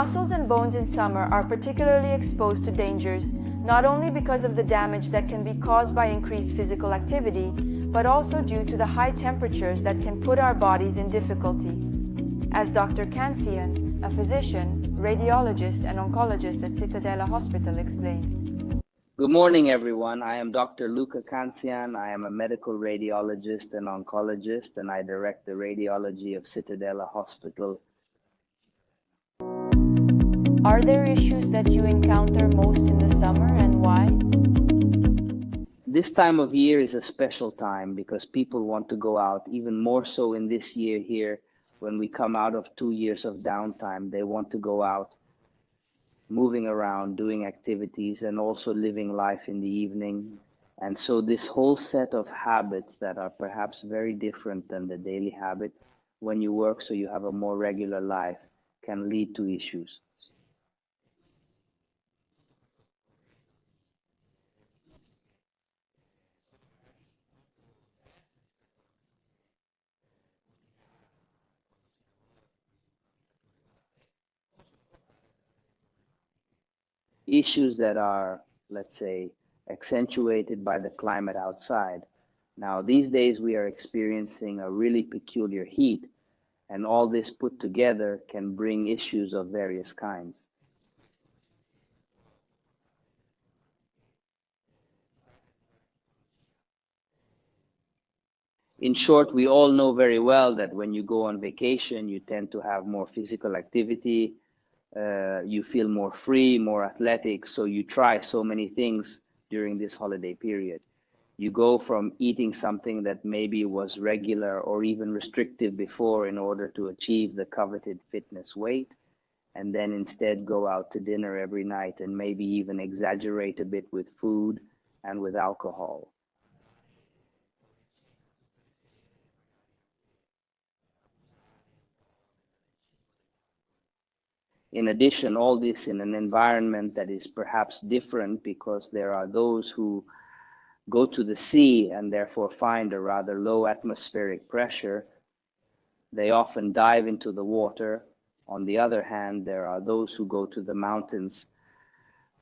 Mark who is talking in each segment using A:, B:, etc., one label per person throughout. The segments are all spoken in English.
A: Muscles and bones in summer are particularly exposed to dangers, not only because of the damage that can be caused by increased physical activity, but also due to the high temperatures that can put our bodies in difficulty. As Dr. Cancian, a physician, radiologist, and oncologist at Cittadella Hospital explains.
B: Good morning, everyone. I am Dr. Luca Cancian. I am a medical radiologist and oncologist, and I direct the radiology of Cittadella Hospital.
A: Are there issues that you encounter most in the summer, and why?
B: This time of year is a special time because people want to go out, even more so in this year here when we come out of 2 years of downtime. They want to go out, moving around, doing activities, and also living life in the evening. And so this whole set of habits that are perhaps very different than the daily habit when you work so you have a more regular life can lead to issues. Issues that are, let's say, accentuated by the climate outside. Now, these days we are experiencing a really peculiar heat, and all this put together can bring issues of various kinds. In short, we all know very well that when you go on vacation, you tend to have more physical activity, you feel more free, more athletic, so you try so many things during this holiday period. You go from eating something that maybe was regular or even restrictive before in order to achieve the coveted fitness weight, and then instead go out to dinner every night and maybe even exaggerate a bit with food and with alcohol. In addition, all this in an environment that is perhaps different because there are those who go to the sea and therefore find a rather low atmospheric pressure. They often dive into the water. On the other hand, there are those who go to the mountains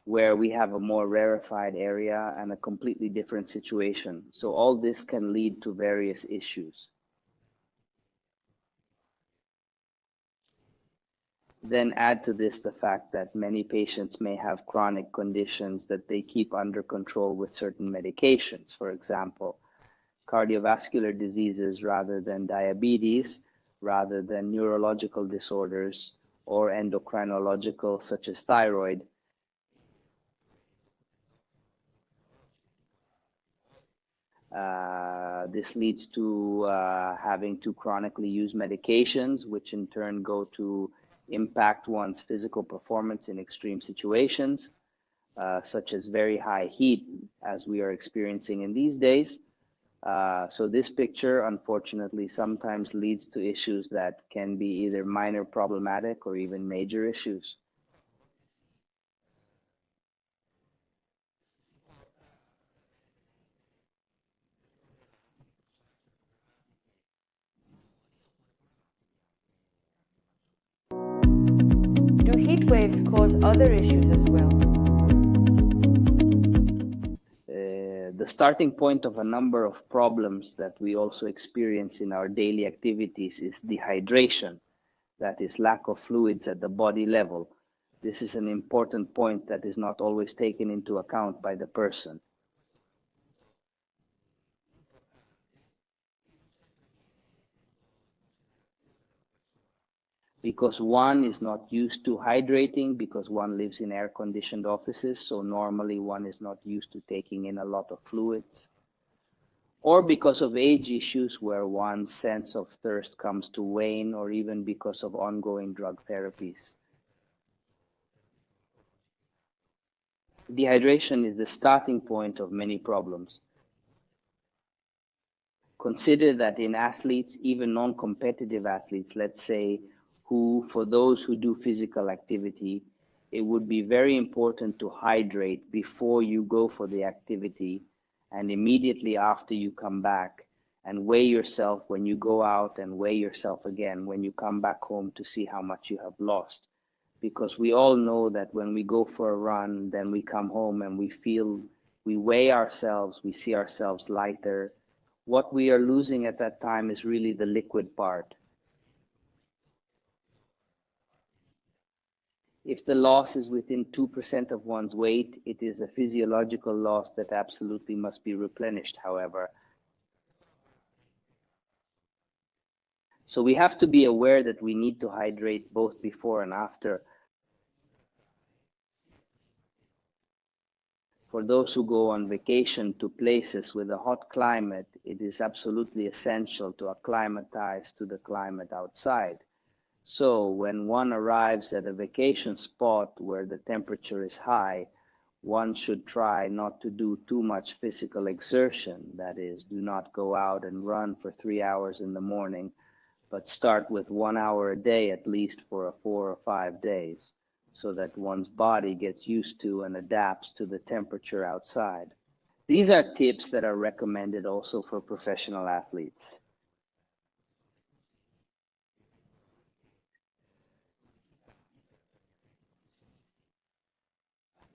B: where we have a more rarefied area and a completely different situation. So all this can lead to various issues. Then add to this the fact that many patients may have chronic conditions that they keep under control with certain medications. For example, cardiovascular diseases rather than diabetes, rather than neurological disorders or endocrinological such as thyroid. This leads to having to chronically use medications, which in turn go to impact one's physical performance in extreme situations, such as very high heat, as we are experiencing in these days. So this picture, unfortunately, sometimes leads to issues that can be either minor problematic or even major issues.
A: Do heat waves cause other issues as well?
B: The starting point of a number of problems that we also experience in our daily activities is dehydration, that is lack of fluids at the body level. This is an important point that is not always taken into account by the person. Because one is not used to hydrating, because one lives in air-conditioned offices, so normally one is not used to taking in a lot of fluids, or because of age issues where one's sense of thirst comes to wane, or even because of ongoing drug therapies. Dehydration is the starting point of many problems. Consider that in athletes, even non-competitive athletes, let's say, who, for those who do physical activity, it would be very important to hydrate before you go for the activity and immediately after you come back, and weigh yourself when you go out and weigh yourself again when you come back home to see how much you have lost. because we all know that when we go for a run, then we come home and we weigh ourselves, we see ourselves lighter. What we are losing at that time is really the liquid part. If the loss is within 2% of one's weight, it is a physiological loss that absolutely must be replenished, however. So we have to be aware that we need to hydrate both before and after. For those who go on vacation to places with a hot climate, it is absolutely essential to acclimatize to the climate outside. So when one arrives at a vacation spot where the temperature is high, one should try not to do too much physical exertion. That is, do not go out and run for 3 hours in the morning, but start with 1 hour a day at least for 4 or 5 days, so that one's body gets used to and adapts to the temperature outside. These are tips that are recommended also for professional athletes.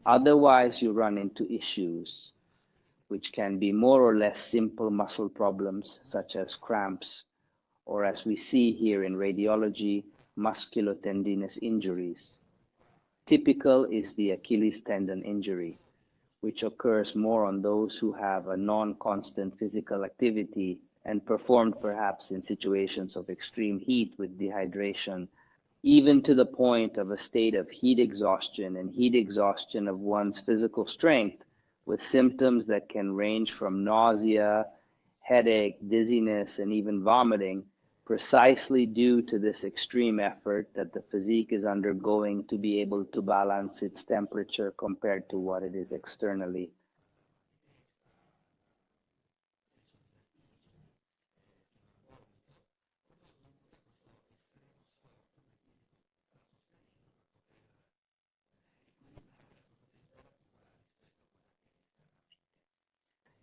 B: Otherwise, you run into issues, which can be more or less simple muscle problems, such as cramps, or as we see here in radiology, musculotendinous injuries. Typical is the Achilles tendon injury, which occurs more on those who have a non-constant physical activity and performed perhaps in situations of extreme heat with dehydration, even to the point of a state of heat exhaustion and heat exhaustion of one's physical strength, with symptoms that can range from nausea, headache, dizziness, and even vomiting, precisely due to this extreme effort that the physique is undergoing to be able to balance its temperature compared to what it is externally.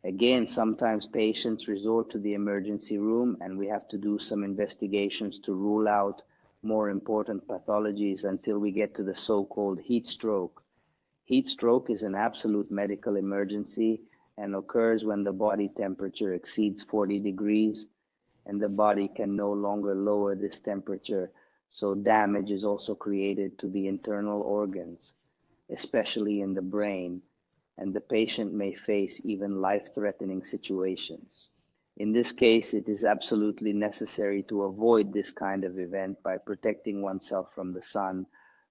B: Again, sometimes patients resort to the emergency room and we have to do some investigations to rule out more important pathologies until we get to the so-called heat stroke. Heat stroke is an absolute medical emergency and occurs when the body temperature exceeds 40 degrees and the body can no longer lower this temperature. So damage is also created to the internal organs, especially in the brain, and the patient may face even life-threatening situations. In this case, it is absolutely necessary to avoid this kind of event by protecting oneself from the sun,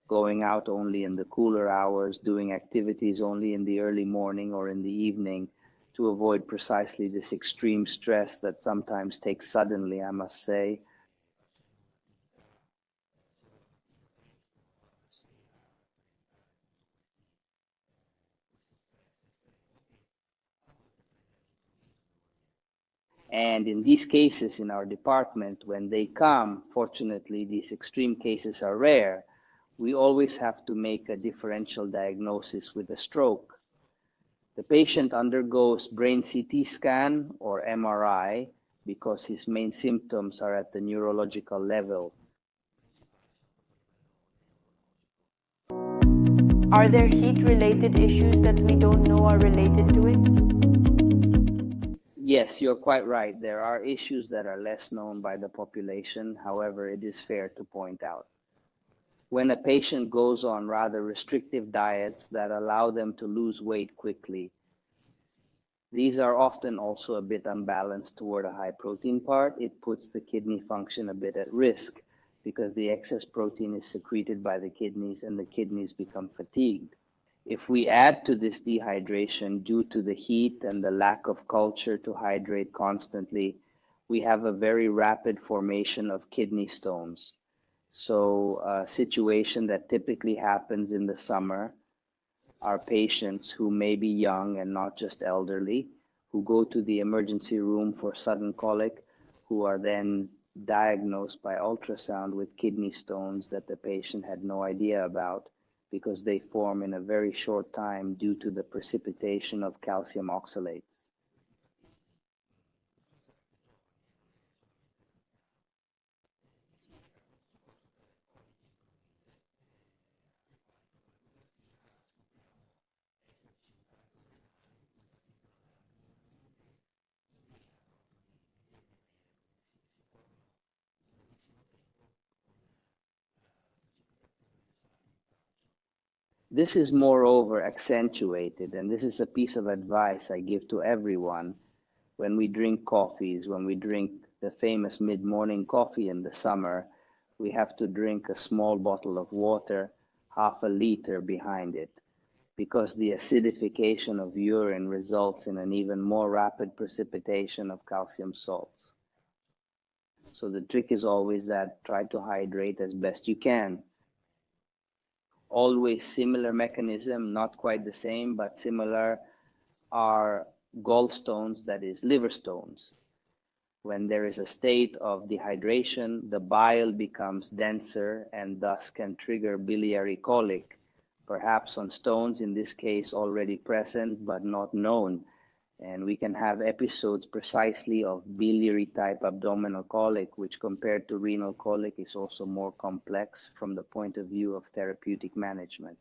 B: going out only in the cooler hours, doing activities only in the early morning or in the evening to avoid precisely this extreme stress that sometimes takes suddenly, I must say. And in these cases in our department, when they come, fortunately, these extreme cases are rare, we always have to make a differential diagnosis with a stroke. The patient undergoes brain CT scan or MRI because his main symptoms are at the neurological level.
A: Are there heat-related issues that we don't know are related to it?
B: Yes, you're quite right. There are issues that are less known by the population. However, it is fair to point out. When a patient goes on rather restrictive diets that allow them to lose weight quickly, these are often also a bit unbalanced toward a high protein part. It puts the kidney function a bit at risk because the excess protein is secreted by the kidneys and the kidneys become fatigued. If we add to this dehydration due to the heat and the lack of culture to hydrate constantly, we have a very rapid formation of kidney stones. So a situation that typically happens in the summer are patients who may be young and not just elderly, who go to the emergency room for sudden colic, who are then diagnosed by ultrasound with kidney stones that the patient had no idea about because they form in a very short time due to the precipitation of calcium oxalates. This is moreover accentuated, and this is a piece of advice I give to everyone when we drink coffees, when we drink the famous mid-morning coffee in the summer, we have to drink a small bottle of water, half a liter behind it, because the acidification of urine results in an even more rapid precipitation of calcium salts. So the trick is always that try to hydrate as best you can. Always similar mechanism, not quite the same, but similar, are gallstones, that is liver stones. When there is a state of dehydration, the bile becomes denser and thus can trigger biliary colic, perhaps on stones, in this case already present but not known. And we can have episodes precisely of biliary type abdominal colic, which compared to renal colic is also more complex from the point of view of therapeutic management.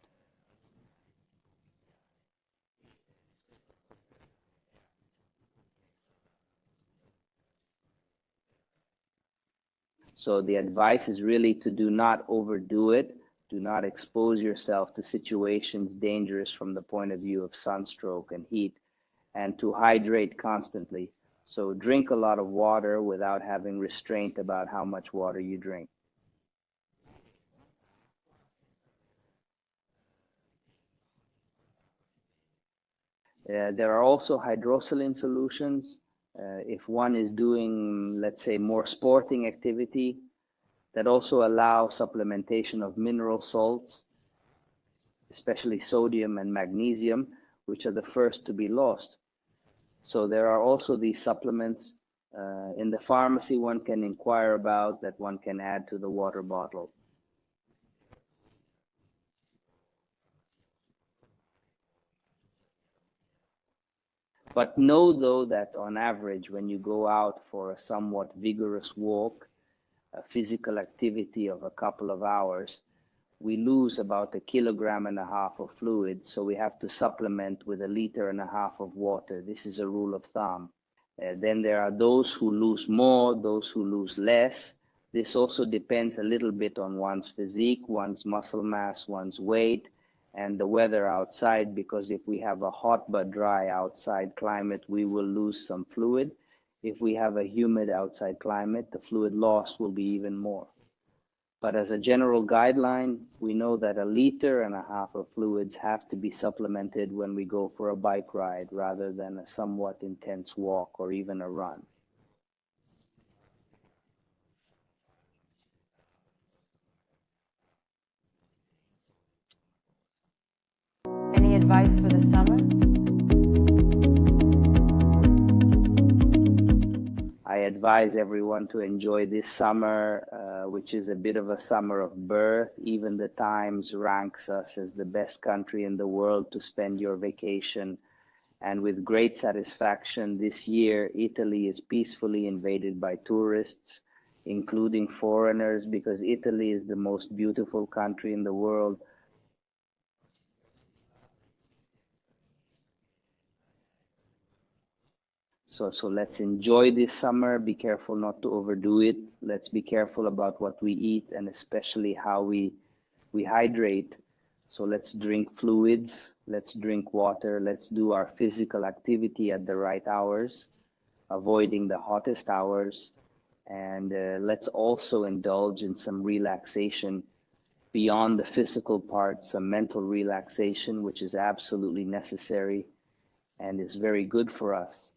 B: So the advice is really to do not overdo it. Do not expose yourself to situations dangerous from the point of view of sunstroke and heat, and to hydrate constantly. So drink a lot of water without having restraint about how much water you drink. There are also hydrosaline solutions. If one is doing, let's say, more sporting activity, that also allow supplementation of mineral salts, especially sodium and magnesium, which are the first to be lost. So there are also these supplements in the pharmacy one can inquire about that one can add to the water bottle. But know, though, that on average, when you go out for a somewhat vigorous walk, a physical activity of a couple of hours, we lose about 1.5 kilograms of fluid, so we have to supplement with 1.5 liters of water. This is a rule of thumb. Then there are those who lose more, those who lose less. This also depends a little bit on one's physique, one's muscle mass, one's weight, and the weather outside, because if we have a hot but dry outside climate, we will lose some fluid. If we have a humid outside climate, the fluid loss will be even more. But as a general guideline, we know that 1.5 liters of fluids have to be supplemented when we go for a bike ride rather than a somewhat intense walk or even a run.
A: Any advice for the summer?
B: I advise everyone to enjoy this summer, which is a bit of a summer of birth. Even the Times ranks us as the best country in the world to spend your vacation. And with great satisfaction, this year, Italy is peacefully invaded by tourists, including foreigners, because Italy is the most beautiful country in the world. So let's enjoy this summer. Be careful not to overdo it. Let's be careful about what we eat and especially how we hydrate. So let's drink fluids, let's drink water, let's do our physical activity at the right hours, avoiding the hottest hours. And let's also indulge in some relaxation beyond the physical part, some mental relaxation, which is absolutely necessary and is very good for us.